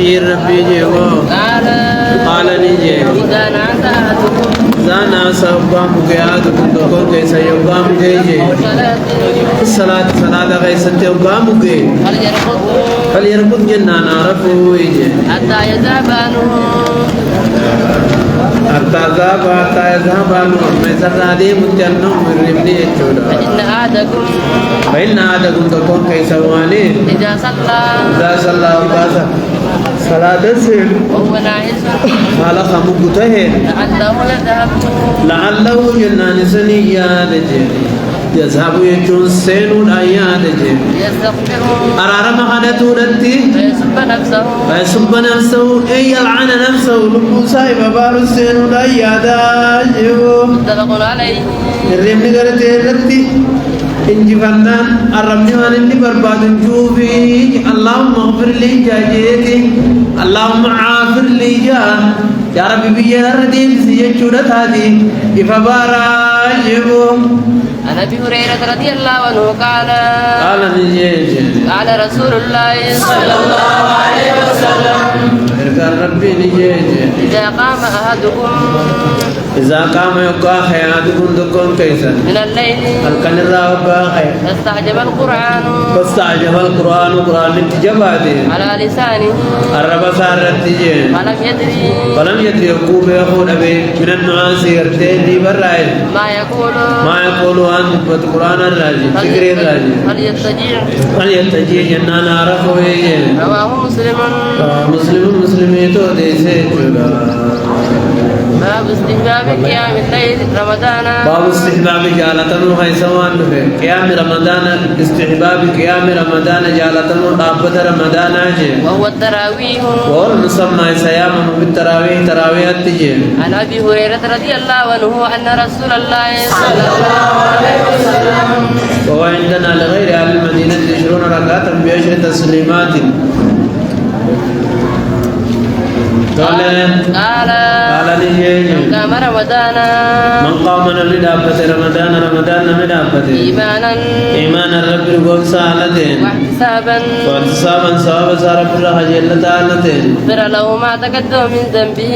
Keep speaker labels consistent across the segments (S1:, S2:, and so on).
S1: نبي ربي جيو قال نجي
S2: إذا نعت أحدكم
S1: زانا سبام قياد كنتم كيس يوم جيجي الصلاة صلاة كيس يوم جي فليركض جنان عرفوا يجي
S2: حتى يذهب عنه
S1: حتى يذهب عنه مثل هذه متجنن من ربني الجودا فإن أحدكم تكون كيس واني
S2: إذا
S1: صلى وقاسا صلاة السر
S2: وهو ناعس
S1: قال خمقته لعله جنان سنياد يذهب يجون سين الأياد
S2: يستغفر
S1: أرارم خدته رتي فيسب نفسه أي يلعن نفسه لبوسا ببار السين الأياد
S2: متفق عليه
S1: الرمي قرأت رتي إنجي فنان الرمي وان اللي برباد جوفي اللهم اغفر لي جاجيتي اللهم عافر لي يا ربي بيا رديم سيجودت هذه إفبارا
S2: عن أبي هريرة رضي الله عنه قال قال رسول الله صلى الله عليه وسلم إذا قام أحدكم
S1: إذا قام يقع حياتكم دكم كيسا
S2: من الليل
S1: الكن الله فاستعجب القرآن التجباته
S2: على لسانه
S1: الرب سارت فلم يدري يقوم يقول أبي من النعاس يرتين لي برائل ما يقول أن القرآن الراجي فكر الراجي فليتجي جنان عرفه
S2: رواه
S1: مسلم يتودي
S2: باب استحباب قيام الليل رمضان
S1: باب استحباب جالتن وهيسوان في قيام رمضان استحباب قيام رمضان جالتن وقابة رمضان
S2: وهو التراويح
S1: والمسمى سيام بالتراويح تراويح التجي
S2: عن أبي هريرة رضي الله عنه أن رسول الله صلى الله عليه وسلم
S1: وهو عندنا لغير أهل المدينة 20 ركعة ب10 تسليمات قال
S2: من قام رمضان
S1: من قام لدابة رمضان مدابة إيمانا رب القول سالتين واحتسابا ثواب رب الرحجل تعالتين
S2: غفر له ما تقدم من ذنبه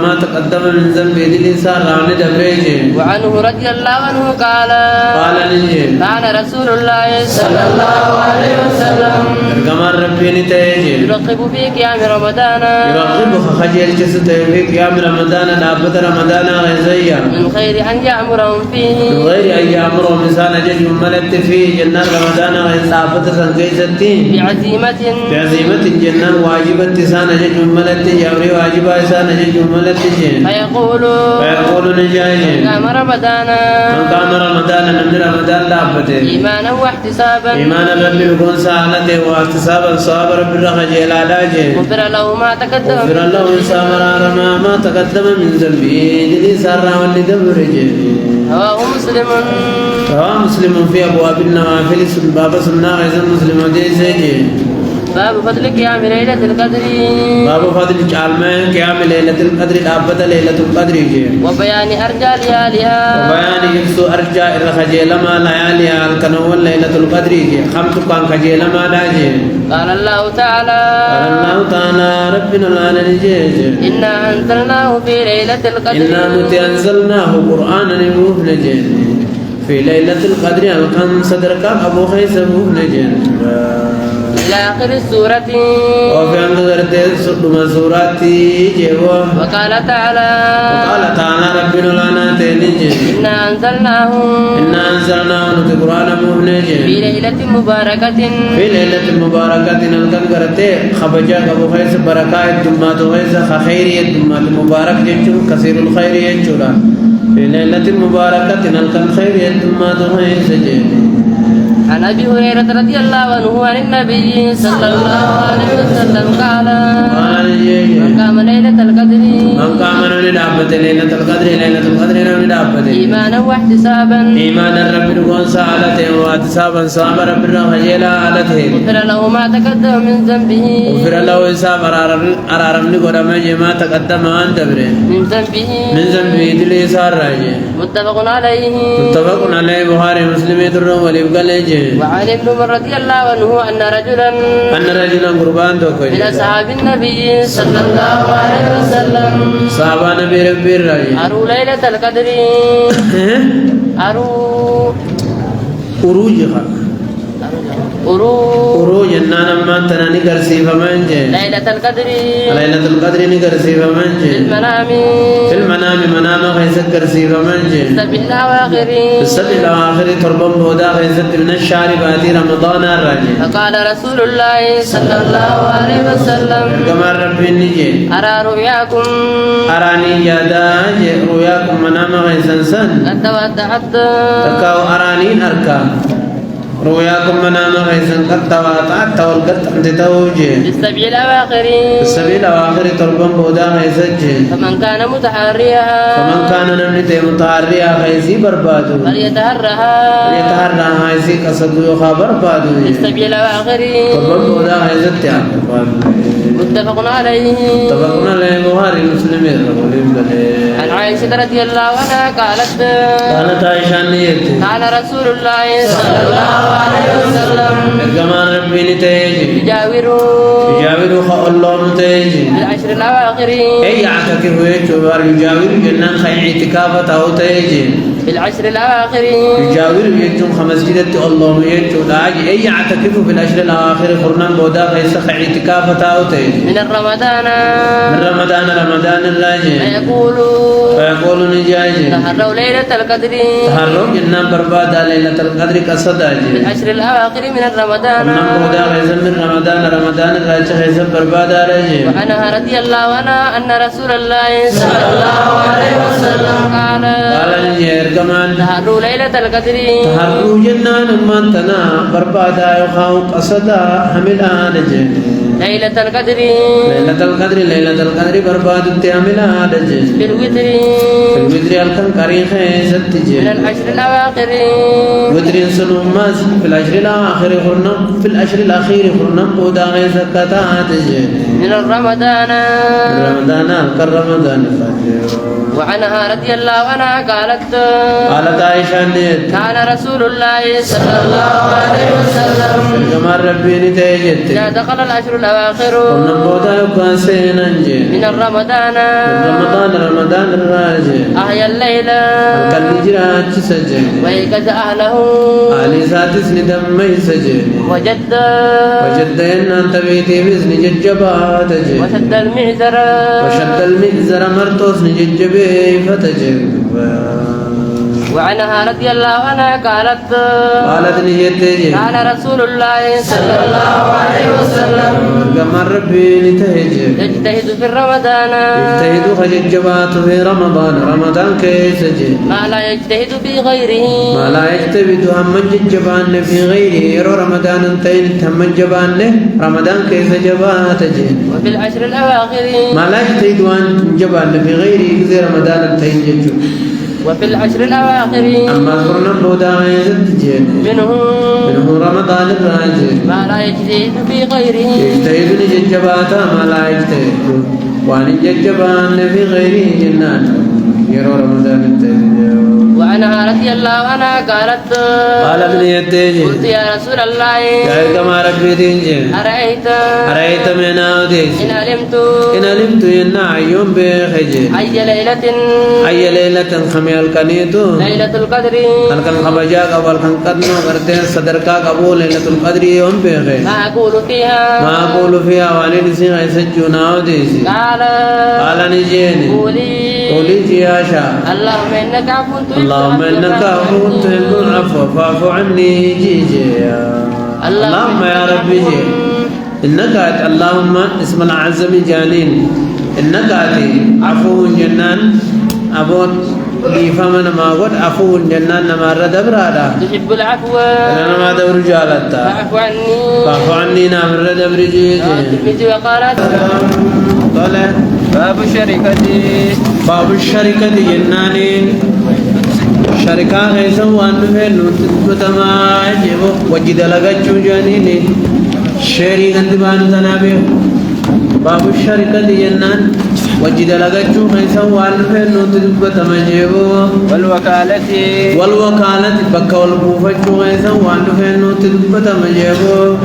S1: ما تقدم من ذنبه دلي سار رامي دبريجي
S2: وعنه رضي الله عنه قال كان رسول الله صلى الله عليه وسلم
S1: كما ربي نتيجي
S2: يرغب في قيام رمضان
S1: يرغب خجل جسد في قيام رمضان دابة رمضان غيزيا
S2: من خير أن يأمرهم فيه
S1: من غير أن يأمرهم إنسان جج ملت فيه جنان رمضان غيز دابة سنكيستين بعزيمة جنان واجبة سان جج ملت يوري واجبة سان جج ملت فيقول نجاي
S2: من قام رمضان
S1: من رمضان دابة
S2: إيمانا واحتسابا
S1: ربي يكون سالته واحتسابا صواب ربي الرخجل علاجه
S2: غفر له ما تقدم
S1: ما تقدم من ذنبه جلي سارا والدبرجه
S2: رواه
S1: مسلم في أبواب النوافل باب سنة غير مسلم ديسجي
S2: باب فضل قيام ليلة القدر
S1: باب فضل جعلما قيام ليلة القدر الأبد ليلة القدر
S2: وبيان أرجاء لياليها
S1: وبيان يسوع أرجاء الخجيل ما لياليها الكنول ليلة القدر خمس كان خجيل ما لاجي
S2: قال الله تعالى
S1: ربنا العالمين
S2: إنا أنزلناه في ليلة القدر
S1: إنا أنزلناه قرآنا نبوه نجين في ليلة القدر الكن صدرك أبو خيس أبوه نجين
S2: إلى آخر السورة
S1: وفي عند سورة جوا
S2: وقال تعالى
S1: ربنا لنا تنجي
S2: إنا أنزلناه
S1: القرآن مهنجي
S2: في ليلة مباركة
S1: الكن خبجا أبو خيس بركة الدمات خيس خير الدمات مبارك جنشو كثير الخير ينشورا في ليلة مباركة الكن خير الدمات خيس جنشو
S2: عن أبي هريرة رضي الله عنه عن النبي صلى الله عليه وسلم قال من قام ليلة القدر
S1: من قام لدابة ليلة القدر لدابة
S2: إيمانا واحتسابا
S1: إيمانا رب رقون سالته واحتسابا صاب رب الرخجل آلته
S2: غفر له ما تقدم من ذنبه
S1: غفر له إساب أرارم لقرم ما تقدم عن دبره
S2: من ذنبه
S1: دلي سار راجه
S2: متفق عليه
S1: متفق عليه بخاري مسلم يدرون وليبقى لجه
S2: وعن ابن عمر رضي الله عنه أن رجلا
S1: قربان توكل
S2: من أصحاب النبي صلى الله عليه وسلم
S1: صحابة نبي ربي الرأي
S2: أروا ليلة القدر
S1: أروج النانا ما تناني كرسي فمانجي
S2: ليلة
S1: القدر نكرسي فمانجي في المنام منام خيسك كرسي فمانجي السبع الأواخر تربم بودا خيسك من الشعر باتي رمضان الراجي
S2: فقال رسول الله صلى الله عليه وسلم
S1: كما ربي نجي
S2: أرى رؤياكم
S1: أراني جادا رؤياكم منام خيسن سن
S2: قد ودعت
S1: تكاو أراني أركا رؤياكم منام غيثن قد تواتعت والقد انت توجه
S2: بالسبع الأواخر
S1: تربم بودا غيثج
S2: فمن كان
S1: نمني متحريها غيثي بربادو فليتهرها غيثي قصدو يخا بربادو
S2: بالسبع الأواخر
S1: تربم بودا غيثت
S2: متفق عليه
S1: بخاري مسلمين
S2: عن عائشة رضي الله عنها قالت
S1: عائشة نيتي
S2: قال رسول الله صلى الله عليه وسلم
S1: كمان ربي نتيجي
S2: يجاور
S1: الله نتيجي
S2: بالعشر الأواخر
S1: أي يعتكف ويجبر يجاور جنان خي اعتكافة أو تيجي
S2: بالعشر الأواخر
S1: يجاور يجون خمس جدت الله يجون لاج أي يعتكف بالعشر الأواخر خرنا بودا خيس خي اعتكافة أو تيجي
S2: من رمضان
S1: اللاجي فيقول نجاجي
S2: تحروا ليلة القدر
S1: تحروا جنان بربادا ليلة القدر كصداجي
S2: بالعشر الأواخر من رمضان
S1: بودا خيس من رمضان الراجي خيس بربادا راجي
S2: وعنها رضي الله عنها أن رسول الله صلى الله عليه وسلم قال
S1: كمان
S2: تحروا ليلة القدر
S1: تحروا جنان مانتنا بربادا يخاو قصدا حملا نجي
S2: ليلة القدر
S1: برباد تعملا نجي
S2: بالوتر
S1: الكن كريخ ستجي
S2: من العشر الأواخر
S1: وتر سنوماز في العشر الأواخر خرنم في العشر الأخير خرنم بودا غيث كتاتجي
S2: من رمضان
S1: كرمضان
S2: وعنها رضي الله عنها قالت
S1: عائشة
S2: كان رسول الله صلى الله عليه وسلم
S1: كما ربي نتيجت
S2: إذا دخل العشر الأواخر من رمضان
S1: الراجي
S2: أحيا الليلة ويكد أهله
S1: علي ساتس ندم يسجن
S2: وجد
S1: إن أنت بيتي بزن ججبات
S2: وشد
S1: المئزر مرتوس نججبي فتجب
S2: وعنها رضي الله عنها قالت
S1: نجتجي
S2: قال رسول الله صلى الله عليه وسلم
S1: كما ربي نتهجي
S2: يجتهد في رمضان
S1: خججبات في رمضان كيسجي
S2: ما لا يجتهد في غيره
S1: هم ججبان في غيره يرو رمضان انتين هم جبان رمضان كيسجبات
S2: وفي العشر الأواخر
S1: ما لا يجتهد جبان في غيره زي رمضان انتين ججو
S2: وفي العشر الأواخر
S1: أما قرنا بودا
S2: منه
S1: رمضان الراجل
S2: ما لا يجتهد في غيره
S1: يجتهد لججباتا ما لا يجتهد وأن ججبان في غيره جنان يرى رمضان التهجد
S2: وعنها رضي الله عنها قالت قلت يا رسول الله
S1: كما ربي دينجي أرأيت من أوديس
S2: إن
S1: علمت إن عيون بخجي أي ليلة خميال كنيتو
S2: ليلة القدر
S1: الكن خبجاك والكن قدنو قرتين صدركا قبول ليلة القدر يوم بخي ما أقول فيها والد سيغا يسجون أوديس قال نجيني قولي يا شاء اللهم إنك عفو تحب العفو فاعف عني جيجي اللهم يا ربي إنك اللهم اسم العزم جانين إنك عفو جنان أبوت فمن ما قد عفو جنان نما ردب رادا
S2: تحب العفو
S1: أنا ما دور جالتا فاعف عني نام ردب رجيجي
S2: وقالت
S1: طلع
S2: باب الشركة
S1: باب الشركة جنانين شركة غيثا وانفين نتبتما جيبو وجد لغجو جانيني شريكا دبانو تنابيو باب الشركة جنان وجد لغجو غيثا وانفين نتبتما جيبو والوكالة بكا والبوفجو غيثا وانفين نتبتما جيبو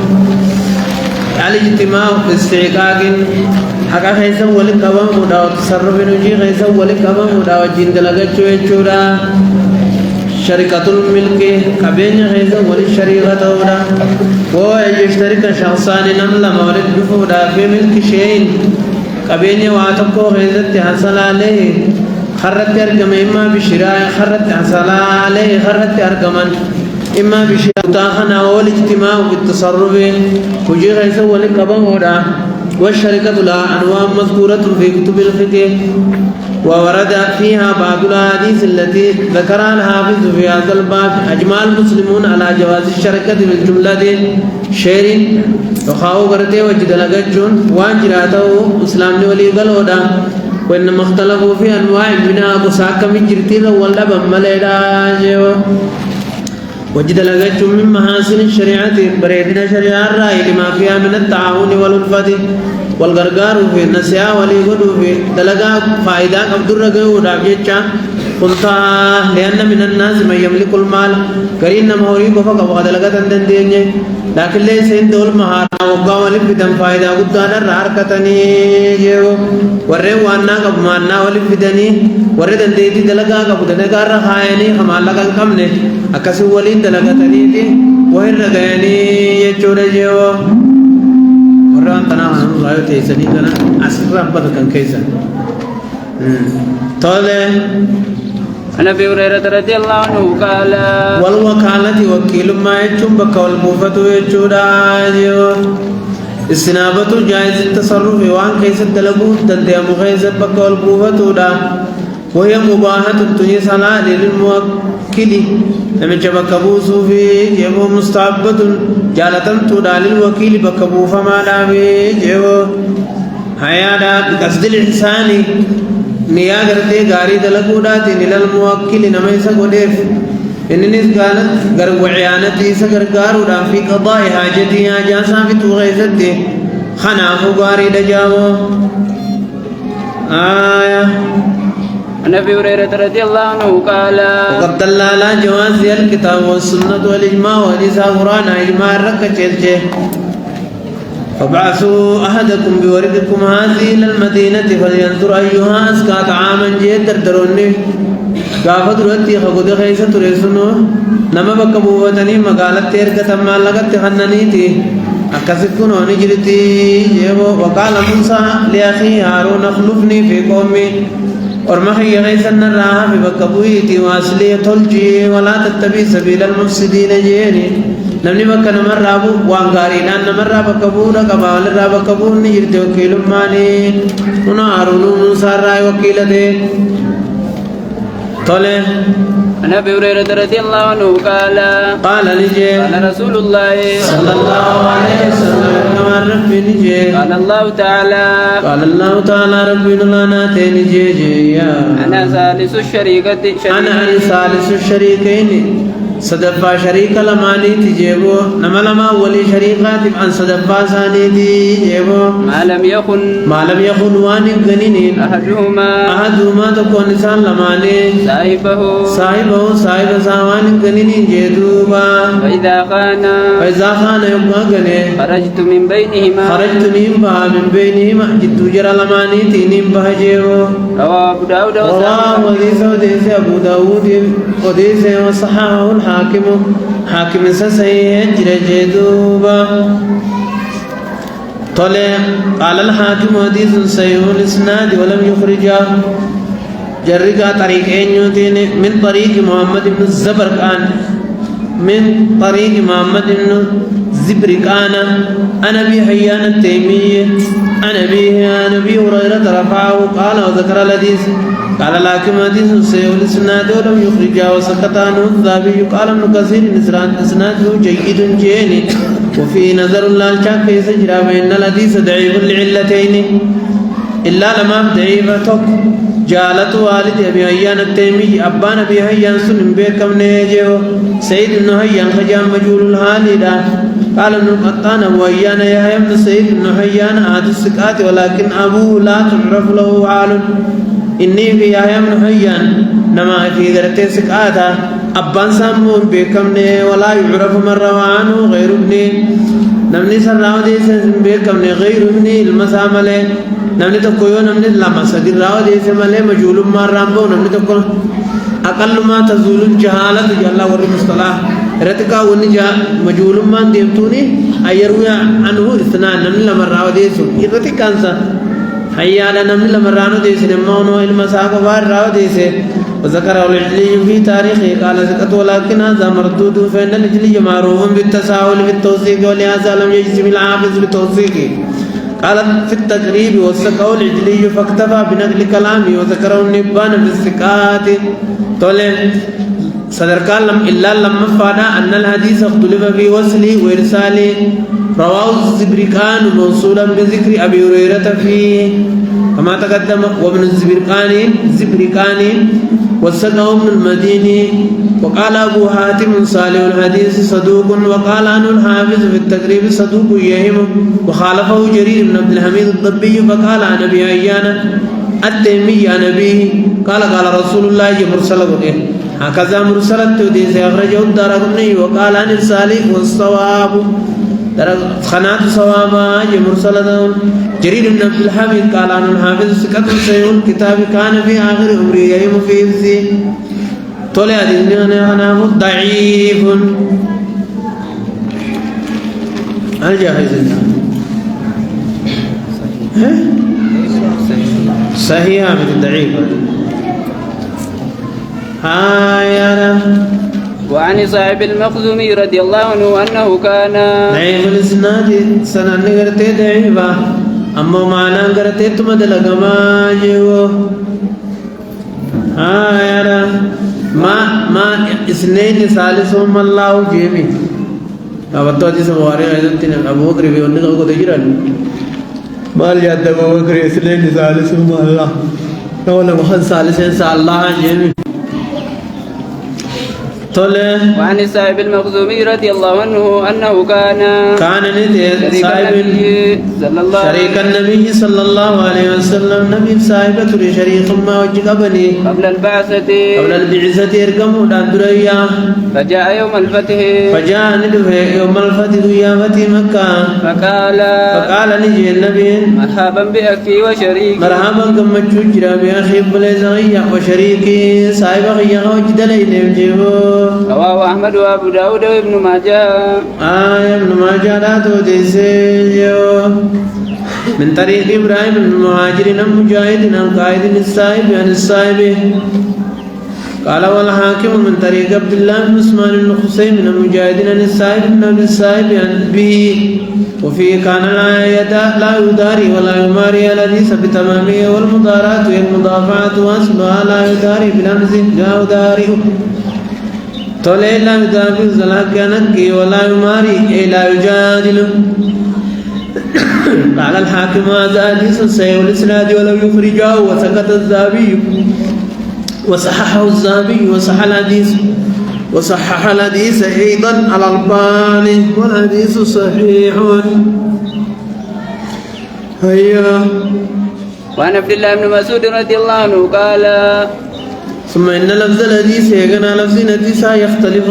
S1: الاجتماع في استعقاق حقا خيسا ولقبا مدى وتصرف نجي خيسا ولقبا مدى وجند لغجو يجورا شركة الملك كبين خيسا وللشريكة ودا ويشترك شخصان نملا مولد بفودا في ملك شيء كبين واتقو خيسا تحصل عليه خرت أرقم إما بشراء خرت حصل عليه خرت أرقما إما بشراء تاخنا والاجتماع بالتصرف وجي خيسا ولقبا مدى والشركة لها أنواع مذكورة في كتب الفقه وورد فيها بعض الأحاديث التي ذكرها الحافظ في هذا الباب. أجمع المسلمون على جواز الشركة بالجملة شير وخاو غرتي وجد لغجون وانجراته اسلام ولي قالودا وإنما اختلفوا في أنواع منها بساكة من جرتي ولا بمليدا وجد لغجون من محاسن الشريعة بريدنا شريعة الرأي لما فيها من التعاون والألفة والغرغار في النسيا وليغدو في دلغا فائدة عبد الرغو دابيچا قلت لأن من الناس من يملك المال كرين مهوري بفق وقدلغا تندنديني لكن ليس عنده المهارة وقاول بدم فائدة قدانا راركتني جيو ورّي وانا قبمانا ولفدني ورّي دنديتي دلغا قبضنا قار خايني خمالا كان كمني أكسي ولين دلغا تنيتي وهن رغيني يجور جيو ورّان تناوان رأيو تيسني كنا أسر ربط كان كيسا طالع
S2: عن ابي هريره رضي الله عنه قال
S1: والوكالة وكيل ما يجوم بك والبوفة يجودا استنابة جائز التصرف وان كيس الدلقون تندي مغيزة بك والبوفة وهي مباحة تنهي صلاة للموكل لمن جبك بوسو في جيبو مستعبة جالة تودا للوكيل بك بوفة ما دامي جيبو حيادا بقصد الإنسان نيا غرتي غاري دلقوداتي نلال موكل نميسا قديف إنني قالت غر وعيانتي سغرغارو دام في قضاء حاجتي جاسا في توغيزتي خنافو غاري دجاو آية
S2: عن ابي هريره رضي الله عنه قال
S1: وقد دل على جواز الكتاب والسنة والإجماع وليس قرآن إجماع ركتشلجه فابعثوا أحدكم بورقكم هذه إلى المدينة فلينظر أيها أزكى طعاما جيدا دروني قافت رتي خقود خيسة تريسنو نما بكبوتني مقالت تيركة ما لقت خننيتي أكسكن ونجرتي جيبو وقال موسى لأخي هارون اخلفني في قومي ورمخي غيث النراها في بكبويتي واسلي تلجي ولا تتبي سبيل المفسدين جيني نمني بك نمرابو وانغارينا نمرا بكبونا كمال را بكبون نجرت وكيل ماني هارون موسى راي وكيل دي طلع
S2: عن ابي هريره رضي الله عنه قال
S1: نجي
S2: قال رسول الله
S1: صلى الله عليه وسلم ربي نجي
S2: قال الله تعالى
S1: ربنا لنا تنجي يا
S2: انا ثالث الشريكة
S1: أنا ثالث الشريكين صدفا شريك لماني تجيبو نملما ولي شريكات عن صدفا ثاني تجيبو
S2: ما لم يخن وان غنين
S1: أحدهما تكون نسان لماني صاحب ساوان غنين جدوبا
S2: فإذا
S1: خان يبقى غني
S2: خرجت من
S1: بينهما جدو جرى لماني تينيم بهجيبو
S2: رواه أبو داود
S1: وديس أبو داود وديس وصححه حاكم سسيه جدوبا طلع قال الحاكم حديث صحيح الاسناد ولم يخرجه جرقا طريقين يوتين من طريق محمد بن الزبرقان أنا أبي حيان التيمي أنا أبي هريرة رفعه قال وذكر الحديث قال لكن حديث صحيح الاسناد ولم يخرجه وسكت عنه الذهبي قال ابن كثير اسناده جيد جيني وفي نظر الله شاك يسجل بين الحديث ضعيف لعلتين إلا لما ضعيفة جالت والد أبي هيان التيمي أبان أبي هيان سنن بكم نيجيو سيد بن هيان خجام مجهول الحال دا قال ابن القطان أبو هيان يحيى بن سيد بن هيان عاد السكات ولكن أبوه لا تعرف له حال إني في يحيى بن هيان نما في ذرته سكاتا أبان سامون بكم ولا يعرف من روى عنه غير ابني نمني سراو ديس بكم غير ابني المسامله نمني تكويو نمني لما سدير راو ديس ماله مجهول ما رامبو نمني تكو أقل ما تزول الجهالة جل ور مصطلح رتكا ونجا مجهول ما ديمتوني أيروي عنه اثنان نمني لما راو ديس يرتك كانسا هيا على نمني لما راو ديس نمونو المساق بار راو ديس وذكر العجلي في تاريخه قال زكت ولكن هذا مردود فإن العجلي معروف بالتساهل في التوثيق ولهذا لم يجزم الحافظ بتوثيقه قال في التقريب وثقه العجلي فاكتفى بنقل كلامه وذكره النبان بالثقات طلع صدر كلام إلا لما فادا أن الحديث اختلف في وصله وإرساله رواه الزبرقان موصولا بذكر أبي هريرة فيه كما تقدم وابن الزبرقان وثقه ابن المديني وقال أبو حاتم صالح الحديث صدوق وقال عنه الحافظ في التقريب صدوق يهم وخالفه جرير بن عبد الحميد الضبي فقال عن أبي هيان التيمي عن أبيه قال رسول الله مرسله هكذا مرسلت حديث أخرجه الدارقطني وقال عن الصالح والصواب خنات صوابا مرسلة جرير بن عبد الحميد قال عن الحافظ سكت سيء الكتاب كان في آخر عمره يهم في إفسي طلع أنه ضعيف هل جاهز صحيح من ضعيف
S2: وعن صاحب المخزومي رضي الله عنه أنه كان
S1: ضعيف الإسناد سنن करते ضعيفا أما معنا करते तुम दलगमा जो ما اثنين ثالثهم الله جميع أبطأ جس مواري عزتنا أبو بكر بيقول لك أقول تجرا مال يد أبو بكر اثنين ثالثهم الله نقول محمد ثالثين الله جميع
S2: وعن صاحب المخزومي رضي الله عنه أنه كان
S1: شريك النبي صلى الله عليه وسلم نبي صاحبة شريك ما وجه قبل
S2: البعثة
S1: إرقم ودريا
S2: فجاء يوم الفتح
S1: يوم الفتح يا فتح مكة فقال نجي النبي
S2: مرحبا بأخي وشريكي
S1: مرحبا كما تجرى بأخي بلزغي وشريكي صاحبه يغوج دليل
S2: رواه أحمد وأبو داود وابن ماجه
S1: ابن ماجه لا توديسيو من طريق إبراهيم بن المهاجر المجاهد عن قائد السائب عن السائب قال والحاكم من طريق عبد الله بن عثمان بن خصيم من المجاهد عن السائب بن أبي السائب عن به وفيه كان لا يداري ولا يماري الحديث بتمامه والمضارات والمضافعات واسمها لا يداري بلمز لا يداري طلع لا يدافع زلاك نكي ولا يماري لا يجادل قال الحاكم هذا حديث صحيح الاسناد ولو يخرجه وسكت الذهبي وصححه الذهبي وصحح الحديث ايضا الألباني والحديث صحيح. هيا.
S2: وعن عبد الله بن مسعود رضي الله عنه قال
S1: ثم إن لفظ الحديث يغنى لفظ الحديث يختلف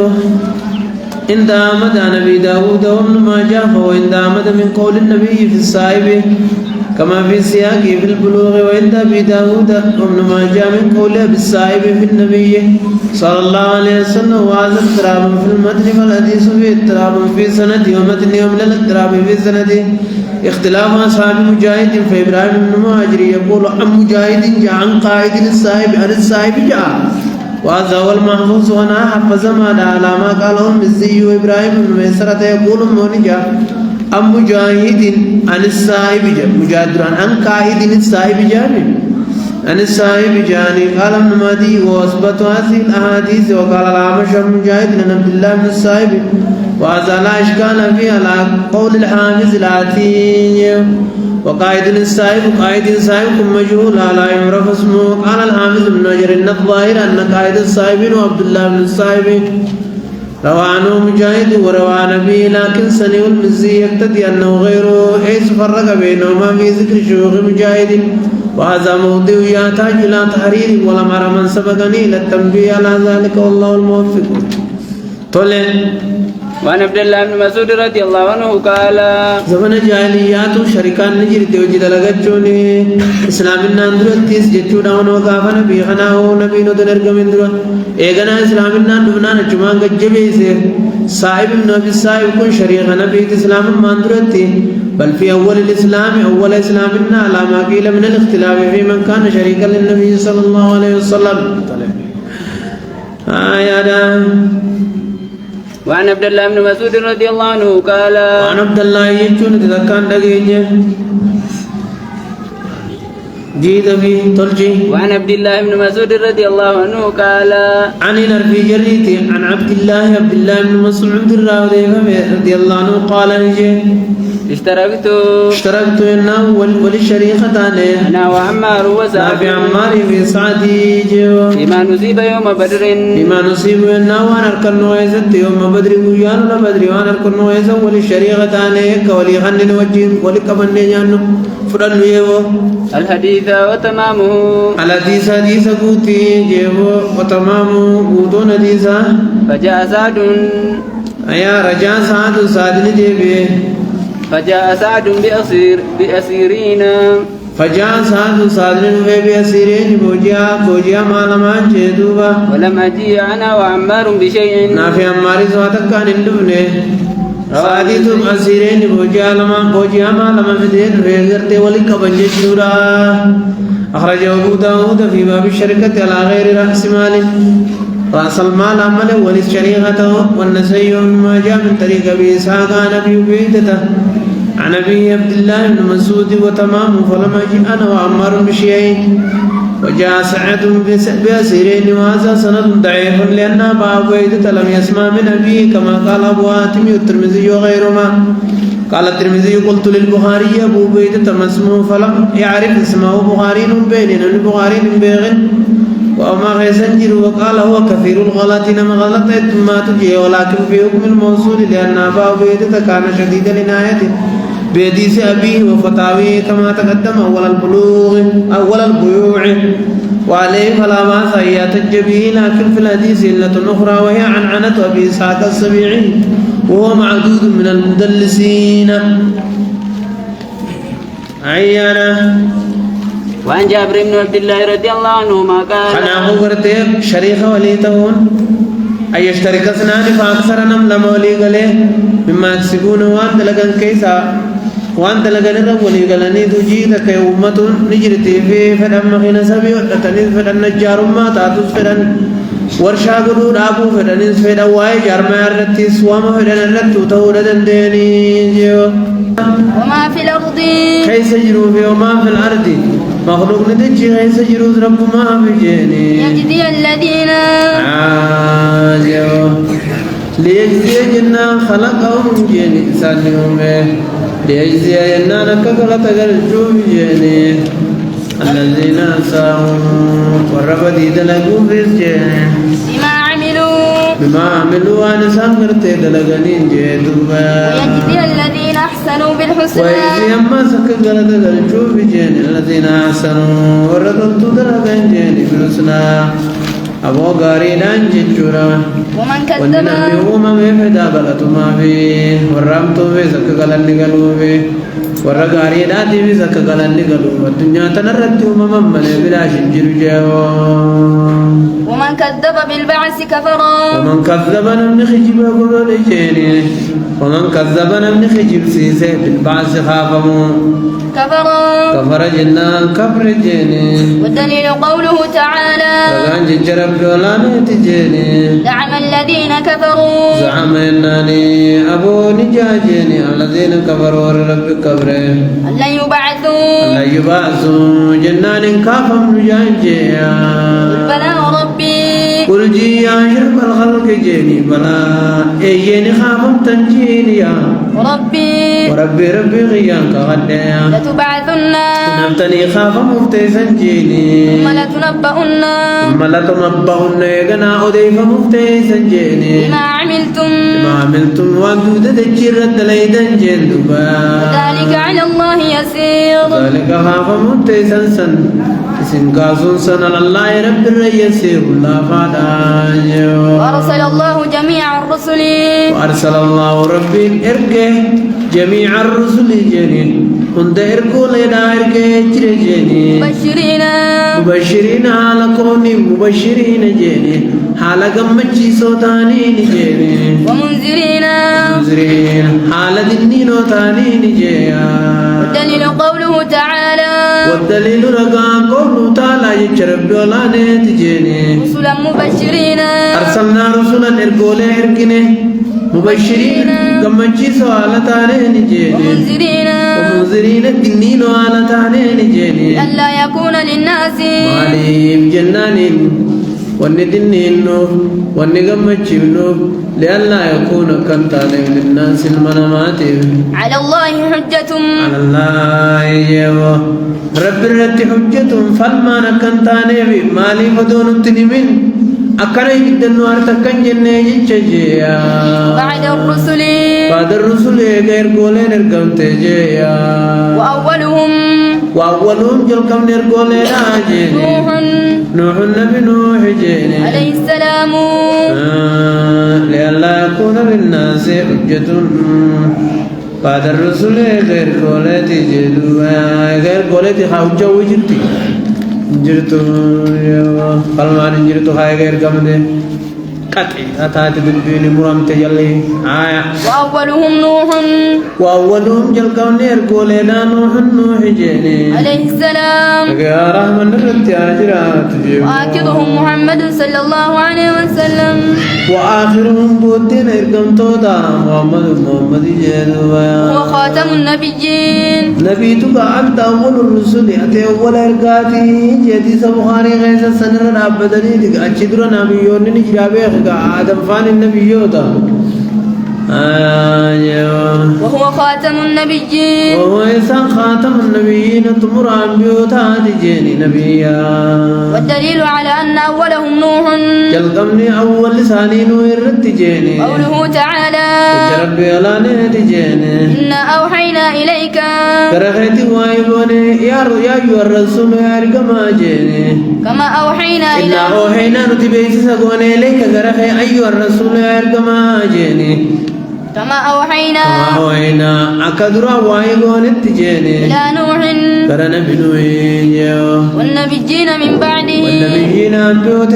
S1: عند أحمد عن أبي داود وابن ماجه وعند أحمد من قول النبي في الصائب كما في السياق في البلوغ وعند أبي داود وابن ماجه من قول أبي الصائب في النبي صلى الله عليه وسلم وهذا اضطراب في المتن فالحديث فيه اضطراب في سند ومتن ومن الاضطراب في سند اختلاف أصحاب مجاهد فإبراهيم بن مهاجر يقول عن مجاهد جاء عن قائد الصائب عن الصائب جاء وهذا هو المحفوظ وانا حفظ ما على ما قاله المزي وإبراهيم بن ميسرة يقول مونجا عن مجاهد عن الصائب جاء مجاهد عن قائد الصائب جاء عن الصائب جاني قال ابن مهدي واثبت هذه الاحاديث وقال الأعمش عن مجاهد عن عبد الله بن الصائب وهذا لا اشكال فيه على قول الحافظ العتيق وقائد السائب قائد السائب مجهول لا يعرف اسمه. قال الحافظ ابن حجر إن الظاهر أن قائد السائبين عبد الله بن السائب روى عنه مجاهد وروى عن أبيه، لكن سني المزي يقتضي أنه غيره، حيث فرق بينهما في ذكر شيوخ مجاهد، وهذا موضوع يحتاج إلى تحرير، ولم أرى من سبقني إلى التنبيه على ذلك، والله الموفق. طلع
S2: وعن عبد الله بن مسعود رضي الله عنه قال
S1: زمن جاهليات شركان نجر توجد لغتشوني اسلامنا اندرتيس جتودا ونوقاف نبي خناه نبي ندنرق من درو ايغنا اسلامنا دبنا نجمان جبيسه صاحب النبي الصاحب كن شريك نبي اسلام ما اندرتي، بل في اول الاسلام اول اسلامنا على ما قيل من الاختلاف في من كان شريكا للنبي صلى الله عليه وسلم.
S2: وعن عبد الله بن مسعود رضي الله عنه قال
S1: وعن عبد الله يجون تذكر دقيقة جيد في تلجي.
S2: وعن عبد الله بن مسعود رضي الله عنه قال
S1: عن الأربي جريتي عن عبد الله بن مسعود رضي الله عنه قال نجي اشتركت إنه وللشريختان
S2: أنا وعمار وسعد
S1: في عمار في سعدي
S2: لما نصيب يوم بدر
S1: لما نصيب إنه وأنا أركن ويزت يوم بدر ويان بدر وأنا أركن ويزت وللشريختان كولي خنن وجه ولكبن جانو فرن يو
S2: الحديث وتمامه
S1: الحديث حديث قوتي جيبو وتمامه قوتون حديثا.
S2: فجاء سعد
S1: أيا رجاء سعد نجيبه
S2: فجاء سعد بأسيرين
S1: فجاء سعد بأسيرين بوجيا مالما جدوبا
S2: ولم أجي أنا وعمار بشيء
S1: نافي عمار سواتك كان اندبنه سعدتم أسيرين بوجيا مالما فدين فيغرت ولك بنجشورا. أخرجه أبو داود في باب الشركة على غير رأس مال رأس المال عمل وللشريعة، والنسائي ما جاء من طريق أبي إسحاق عن أبي عبيدة عن أبي عبد الله بن مسعود وتمام. فلم أجي أنا وعمار بشيء. وجاء سعد بأسيرين، وهذا سند ضعيف لأن أبا عبيدة لم يسمع من أبيه كما قال أبو حاتم والترمذي وغيرهما. قال الترمذي قلت للبخاري أبو عبيدة ما اسمه، فلم يعرف اسمه بخاري بين البخاري بيغن وما غيسنجر، وقال هو كثير الغلط نما غلط ما تجي، ولكن في حكم الموصول لأن أبا عبيدة كان شديد العناية بحديث أبيه وفتاويه كما تقدم أول البيوع، وعليه فلا بأس أن يحتج به، لكن في الحديث علة أخرى وهي عنعنة أبي إسحاق السبيعي وهو معدود من المدلسين. عيانا.
S2: وعن جابر بن عبد الله رضي الله عنهما قال
S1: أنا أغرتك شريخ وليتهون أي يشترك اثنان فأكثر نمل مولي قليه مما يكسبون وأنت لغن كيسا وأنت لغن رولي قلني تجيدك أمة نجرتي في فدم مخين سبي وتتنيز فدن نجار ما تاتوس فدن ورشا قدود أبو فدن فدن واي جارما الرتي سوام فدن الرتو تهود دنديني.
S2: وما في الأرض
S1: كيف يجروا في وما في الأرض مخلوق ندجي كيف يجروا رب ما في جيني
S2: يجزي الذين
S1: ليجزي جنا خلقهم جيني سالهم ليجزي جنا نكفلت الجوم جيني الذين ساهم ورب ديد لكم في جيني بما عملوا أنا سامرت دلغنين جيدوبا.
S2: ويجزي الذين أحسنوا بالحسنى
S1: ويجزي أما سكغلت الجوم جيني الذين أحسنوا ورد دلغن جيني بالحسنى أبو غاريدان جيجورا.
S2: ومن كذب
S1: وننبئهم بفدا بلتما فيه ورمتم بسكغلن نغلوبه ورغاريدات بسكغلن نغلوبه الدنيا تنرت ممن بلا شجر جاو.
S2: ومن كذب بالبعث كفرا.
S1: ومن كذب نمن خجب قبل جيني ومن كذب نمن خجب سيسه بالبعث خافمو كفر جنا كفر جيني.
S2: والدليل قوله تعالى
S1: فقان جرب دولاني تجيني
S2: زعم الذين كفروا
S1: زعم إنني أبو نجاجيني الذين كفروا رب كبره
S2: أن لن يبعثوا
S1: جنان كافم نجاجيا.
S2: بلى وربي
S1: قل جي يا أشرف الخلق جيني بلا إيجيني خافم تنجيني يا
S2: وربي
S1: ربي غيانك غديا
S2: لتبعثن
S1: نمتني خافم مفتيسا جيني
S2: ثم لتنبؤن
S1: ثم لتنبؤن يغنى أضيف مفتيسا جيني
S2: بما
S1: عملتم وجود تجرد ليدا جندبا
S2: ذلك على الله يسير
S1: ذلك خافم مفتيسا سن سنقاسون سن الله رب الريسير لا فاداجو
S2: وأرسل الله جميع الرسل
S1: وأرسل الله ربي إرقه جميع الرسل جنين هند إرقو لنا إرقه جنين مبشرين على كوني مبشرين جنين حالا قمتشي صوتانين جنين
S2: ومنذرين
S1: حالا دنين وطانين جنين
S2: والدليل قوله تعالى
S1: والدليل رقا قوله تعالى يجرب يولاني تجيني
S2: رسلا مبشرين
S1: أرسلنا رسلا إرقو لإرقني مبشرين قمتشي سوالتانين جيني ومنذرين الدنين والتانين جيني
S2: ألا يكون للناس
S1: معليم جنانين والندنين والنقمتشي لئلا يكون كنتان للناس المنامات
S2: على الله حجة
S1: على الله يجيبه رب الرد حجة فالما نكنتان مالي فدون التنمين أكره جدا نوار تكن جنة جيجيا
S2: بعد الرسل
S1: غير قولين ارقم تجيا وأولهم جلقم نرقولين آجين نوح النبي نوح جيني
S2: عليه السلام
S1: لئلا يكون للناس حجة بعد الرسل غير قولتي جدوا غير قولتي حوجة وجرتي جرتو قلمان جرتو هاي غير قمده قطعي أتات بالبين مرامت يلي آية وأولهم جلقون يرقولنا نوح جيني
S2: عليه السلام
S1: يا رحمن الرتي آجرات
S2: وآخرهم محمد صلى الله عليه وسلم
S1: وآخرهم بوتين إرقم تودا محمد جيدوا
S2: هو خاتم النبيين
S1: نبيتك أنت أول الرسل أتي أول إرقاتي جيدي سبخاري غيث سنر عبدني لك أجدر نبيون نجرابي آدم فان النبيوتا
S2: وهو خاتم النبيين
S1: وهو إنسان خاتم النبيين تمر أنبيوتا تجيني نبيا
S2: والدليل على أن أولهم نوح
S1: جلقمني أول لساني نوير تجيني
S2: قوله تعالى
S1: ربي ألا تجيني
S2: إنا أوحينا إليك
S1: كرهتي وايبوني يا أيها الرسول يا رقما جيني
S2: كما أوحينا
S1: إنا أوحينا نتبيس سقوني إليك كرهي أيها الرسول يا رقما جيني
S2: كما أوحينا
S1: أكدرا وايبوني تجيني
S2: إلى نوح
S1: كرنبي نوح
S2: والنبيين من بعده
S1: والنبيين أنبيوت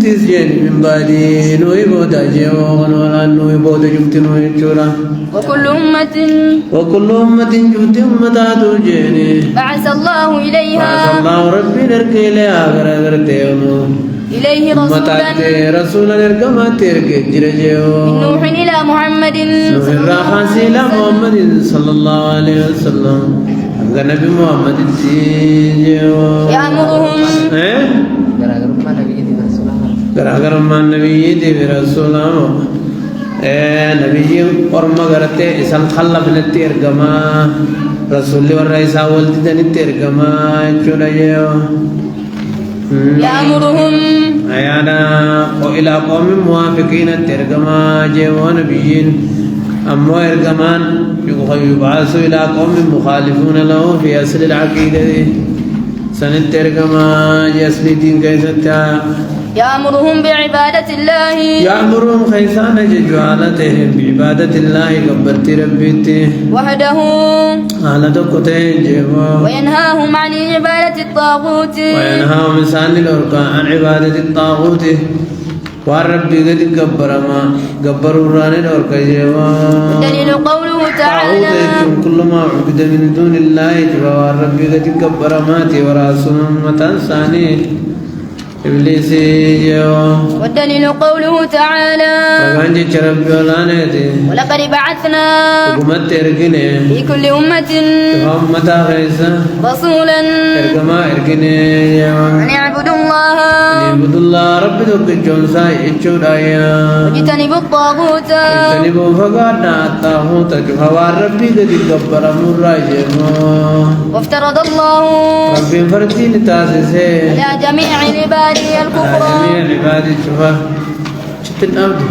S1: تتسجين من بعده نوح بودا جيوغن ولا نوح بودا جمت نوح جورا
S2: وكل
S1: أمة جمت أمتاتو جيني
S2: بعث الله إليها
S1: بعث الله ربي نركي لها غرغرتيونو
S2: إليه
S1: رسولا نركما تركي جرجيو
S2: من نوح إلى محمد
S1: نوح الرحاس إلى محمد صلى الله عليه وسلم نبي محمد تيجيو
S2: يأمرهم
S1: غرغر ما نبي دي برسولا نبي ورما غرتي إسان خلف نتيرغما رسول والرئيس ولد نتيرغما جرجيو
S2: يأمرهم
S1: أيانا وإلى قوم موافقين الترجمة جوا نبيين أما إرجمان يبعث إلى قوم مخالفون له في أصل العقيدة سن الترجمة يصل دين كيستا
S2: يأمرهم بعبادة الله
S1: يأمرهم خيسان جوالتهم بعبادة الله قبرت ربيته
S2: وحده
S1: على دقتين جوا
S2: وينهاهم عن عبادة الطاغوت
S1: وينهاهم إنسان الأرقى عن عبادة الطاغوت والربي قد قبروا راني الأرقى جوا
S2: دليل قوله تعالى
S1: كل ما عبد من دون الله جوا والربي قد قبر ماتي وراسهم متنساني إبليس
S2: والدليل قوله تعالى ولقد بعثنا في كل أمة رسولا أن اعبدوا الله
S1: اعبدوا الله رب توكجون ساي اتشورايا
S2: واجتنبوا الطاغوت
S1: اجتنبوا فقانا الطاغوت جوهوار ربي قد قبر مراجمو
S2: وافترض الله
S1: ربي فردين تاسسه
S2: على جميع عباده الكفر
S1: جميع عبادي شوفا شت الأرض